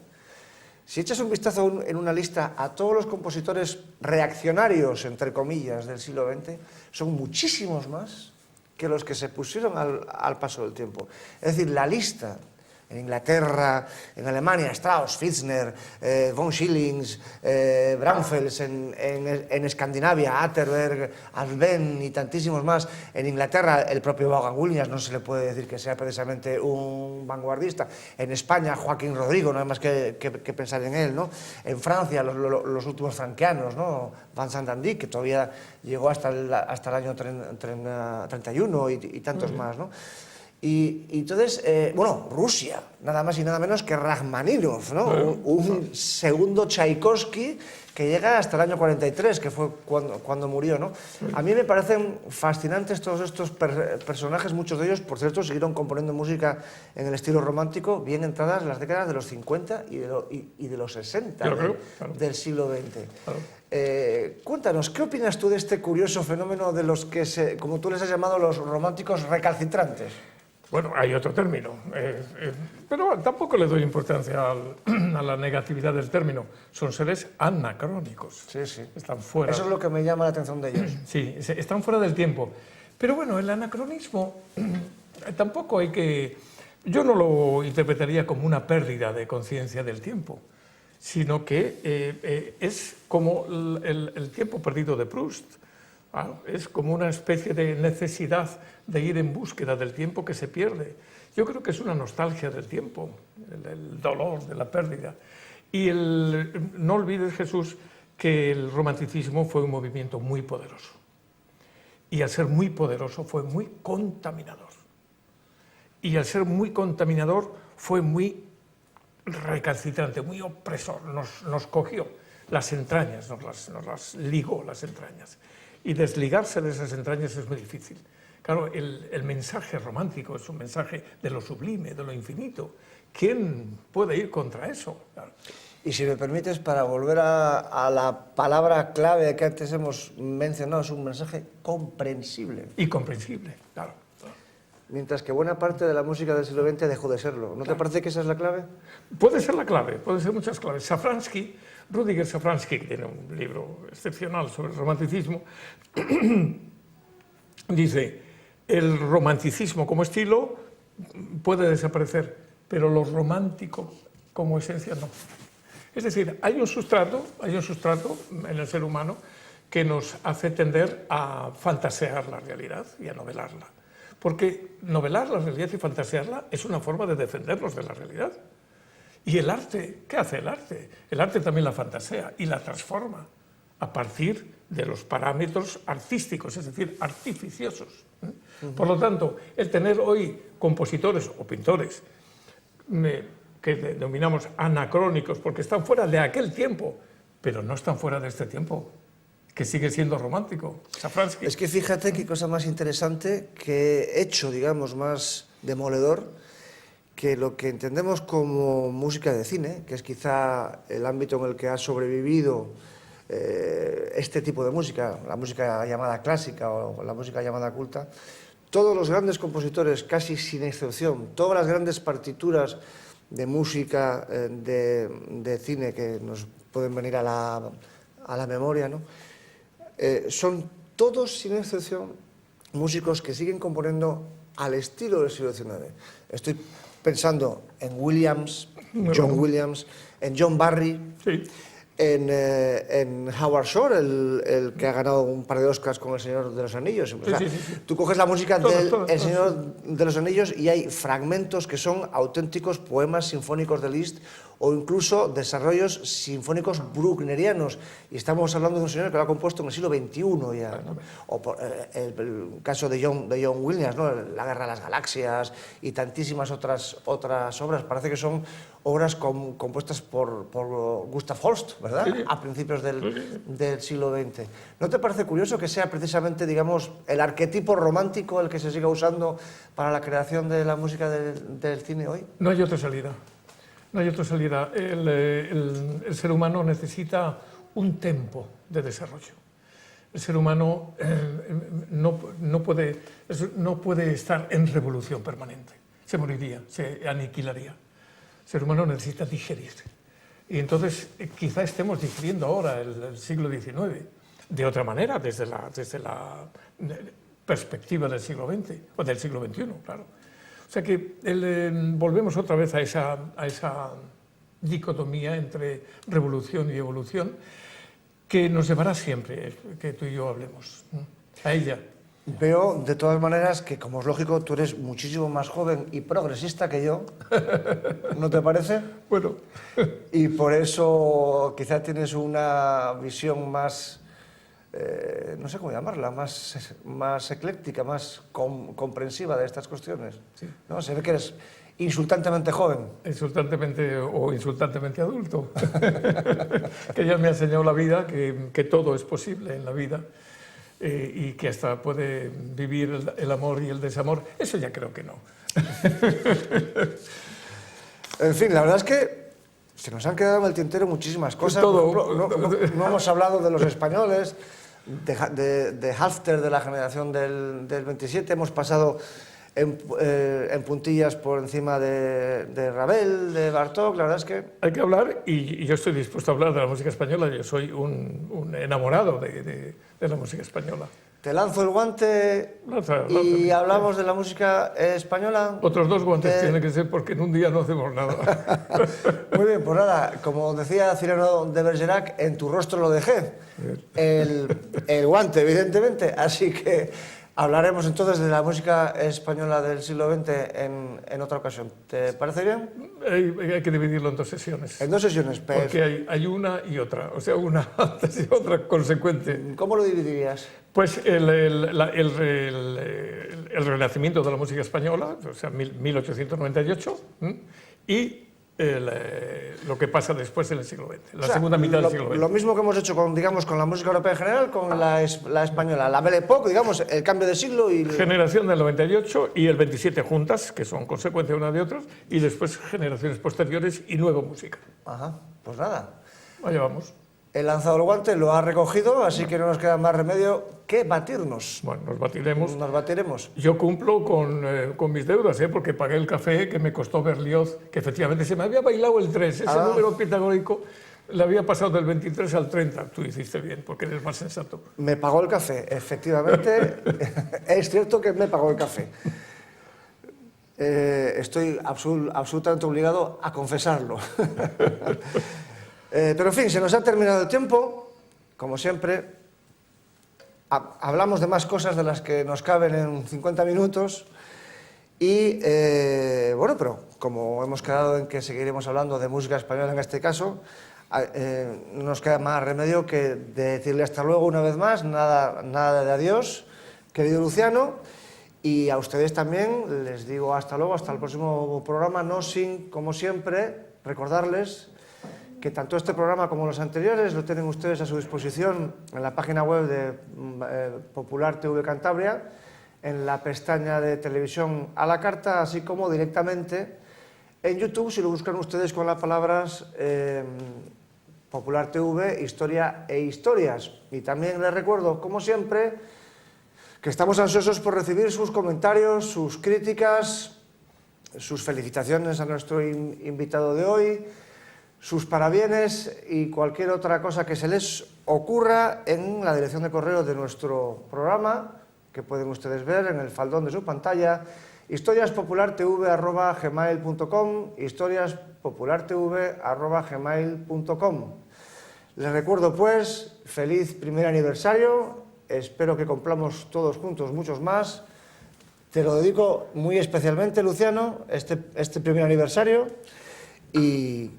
si echas un vistazo en una lista a todos los compositores reaccionarios, entre comillas, del siglo XX, son muchísimos más que los que se pusieron al paso del tiempo. Es decir, la lista en Inglaterra, en Alemania, Strauss, Fitzner, von Schillings, Braunfels, en Escandinavia, Atterberg, Alben y tantísimos más. En Inglaterra, el propio Vaughan Williams, no se le puede decir que sea precisamente un vanguardista. En España, Joaquín Rodrigo, no hay más que pensar en él, ¿no? En Francia, los últimos franqueanos, ¿no? Vincent van Dijk, que todavía llegó hasta el año 31 y tantos más, ¿no? Y entonces, bueno, Rusia, nada más y nada menos que Rachmaninoff, ¿no? Un segundo Tchaikovsky que llega hasta el año 43, que fue cuando murió, ¿no? A mí me parecen fascinantes todos estos personajes, muchos de ellos, por cierto, siguieron componiendo música en el estilo romántico bien entradas las décadas de los 50 y de los 60 del siglo XX. Claro. Cuéntanos, ¿qué opinas tú de este curioso fenómeno de los que, como tú les has llamado, los románticos recalcitrantes? Bueno, hay otro término, pero tampoco le doy importancia a la negatividad del término. Son seres anacrónicos. Sí, sí. Están fuera. Eso es lo que me llama la atención de ellos. Sí, están fuera del tiempo. Pero bueno, el anacronismo tampoco hay que... Yo no lo interpretaría como una pérdida de conciencia del tiempo, sino que es como el tiempo perdido de Proust. Es como una especie de necesidad de ir en búsqueda del tiempo que se pierde. Yo creo que es una nostalgia del tiempo, el dolor de la pérdida. Y no olvides, Jesús, que el romanticismo fue un movimiento muy poderoso. Y al ser muy poderoso fue muy contaminador. Y al ser muy contaminador fue muy recalcitrante, muy opresor. Nos cogió las entrañas, nos las ligó las entrañas. Y desligarse de esas entrañas es muy difícil. Claro, el mensaje romántico es un mensaje de lo sublime, de lo infinito. ¿Quién puede ir contra eso? Claro. Y si me permites, para volver a la palabra clave que antes hemos mencionado, es un mensaje comprensible. Y comprensible, claro. Mientras que buena parte de la música del siglo XX dejó de serlo. ¿No te parece que esa es la clave? Puede ser la clave, puede ser muchas claves. Safransky, Rudiger Safransky, que tiene un libro excepcional sobre el romanticismo, dice, el romanticismo como estilo puede desaparecer, pero lo romántico como esencia no. Es decir, hay un sustrato en el ser humano que nos hace tender a fantasear la realidad y a novelarla. Porque novelar la realidad y fantasearla es una forma de defendernos de la realidad. Y el arte, ¿qué hace el arte? El arte también la fantasea y la transforma a partir de los parámetros artísticos, es decir, artificiosos. Por lo tanto, el tener hoy compositores o pintores que denominamos anacrónicos, porque están fuera de aquel tiempo, pero no están fuera de este tiempo, que sigue siendo romántico. Safransky. Es que fíjate qué cosa más interesante, que hecho, digamos, más demoledor, que lo que entendemos como música de cine, que es quizá el ámbito en el que ha sobrevivido este tipo de música, la música llamada clásica o la música llamada culta, todos los grandes compositores, casi sin excepción, todas las grandes partituras de música de cine que nos pueden venir a la memoria, ¿no? Son todos, sin excepción, músicos que siguen componiendo al estilo del siglo XIX. Estoy pensando en Williams, John Williams, en John Barry, sí. en Howard Shore, el que ha ganado un par de Oscars con El Señor de los Anillos. O sea, sí. Tú coges la música del El Señor de los Anillos y hay fragmentos que son auténticos poemas sinfónicos de Liszt o incluso desarrollos sinfónicos brucknerianos. Y estamos hablando de un señor que lo ha compuesto en el siglo XXI ya, ¿no? O por, el caso de John Williams, ¿no? La Guerra de las Galaxias y tantísimas otras obras. Parece que son obras compuestas por Gustav Holst, ¿verdad? Sí. A principios del siglo XX. ¿No te parece curioso que sea precisamente, digamos, el arquetipo romántico el que se siga usando para la creación de la música del cine hoy? No hay otra salida. No hay otra salida. El ser humano necesita un tempo de desarrollo. El ser humano no puede estar en revolución permanente. Se moriría, se aniquilaría. El ser humano necesita digerir. Y entonces quizá estemos digiriendo ahora el siglo XIX de otra manera, desde la perspectiva del siglo XX, o del siglo XXI, claro. O sea que volvemos otra vez a esa dicotomía entre revolución y evolución que nos llevará siempre que tú y yo hablemos, ¿no? A ella. Veo, de todas maneras, que como es lógico, tú eres muchísimo más joven y progresista que yo, ¿no te parece? Bueno. Y por eso quizá tienes una visión más, no sé cómo llamarla, más ecléctica, más comprensiva de estas cuestiones, Sí. ¿no? Se ve que eres insultantemente joven. Insultantemente o insultantemente adulto. Que ya me ha enseñado la vida que todo es posible en la vida. Y que hasta puede vivir el amor y el desamor, eso ya creo que no. En fin, la verdad es que se nos han quedado en el tintero muchísimas cosas. Todo. Por ejemplo, no hemos hablado de los españoles, de Halfter, de la generación del 27, hemos pasado en puntillas por encima de Ravel, de Bartók. La verdad es que hay que hablar, y yo estoy dispuesto a hablar de la música española. Yo soy un enamorado de la música española. te lanzo el guante y hablamos de la música española. Otros 2 guantes tienen que ser, porque en un día no hacemos nada. Muy bien, pues nada, como decía Cyrano de Bergerac, en tu rostro lo dejé, el guante, evidentemente. Así que hablaremos entonces de la música española del siglo XX en otra ocasión. ¿Te parece bien? Hay que dividirlo en 2 sesiones. En 2 sesiones. Porque hay una y otra, o sea, una antes y otra consecuente. ¿Cómo lo dividirías? Pues el renacimiento de la música española, o sea, 1898, y lo que pasa después en el siglo XX, la segunda mitad del siglo XX. Lo mismo que hemos hecho con la música europea en general, con la española, la Belle Époque, digamos, el cambio de siglo y... Generación del 98 y el 27 juntas, que son consecuencia una de otras, y después generaciones posteriores y nueva música. Ajá, pues nada. Allá vamos. He lanzado el guante, lo ha recogido, así que no nos queda más remedio que batirnos. Bueno, nos batiremos. Nos batiremos. Yo cumplo con mis deudas, porque pagué el café que me costó Berlioz, que efectivamente se me había bailado el 3, ese número pitagórico le había pasado del 23 al 30. Tú hiciste bien, porque eres más sensato. Me pagó el café, efectivamente. Es cierto que me pagó el café. Estoy absolutamente obligado a confesarlo. Pero en fin, se nos ha terminado el tiempo, como siempre. Hablamos de más cosas de las que nos caben en 50 minutos. Y bueno, pero como hemos quedado en que seguiremos hablando de música española en este caso, no nos queda más remedio que de decirle hasta luego una vez más, nada de adiós, querido Luciano. Y a ustedes también les digo hasta luego, hasta el próximo programa, no sin, como siempre, recordarles que tanto este programa como los anteriores lo tienen ustedes a su disposición en la página web de Popular TV Cantabria, en la pestaña de televisión a la carta, así como directamente en YouTube, si lo buscan ustedes con las palabras Popular TV, Historia e Historias. Y también les recuerdo, como siempre, que estamos ansiosos por recibir sus comentarios, sus críticas, sus felicitaciones a nuestro invitado de hoy, sus parabienes y cualquier otra cosa que se les ocurra en la dirección de correo de nuestro programa, que pueden ustedes ver en el faldón de su pantalla, historiaspopulartv@gmail.com, historiaspopulartv@gmail.com. Les recuerdo, pues, feliz primer aniversario, espero que cumplamos todos juntos muchos más. Te lo dedico muy especialmente, Luciano, este primer aniversario, y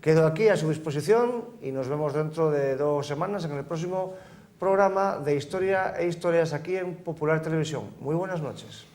quedo aquí a su disposición y nos vemos dentro de 2 semanas en el próximo programa de Historia e Historias aquí en Popular Televisión. Muy buenas noches.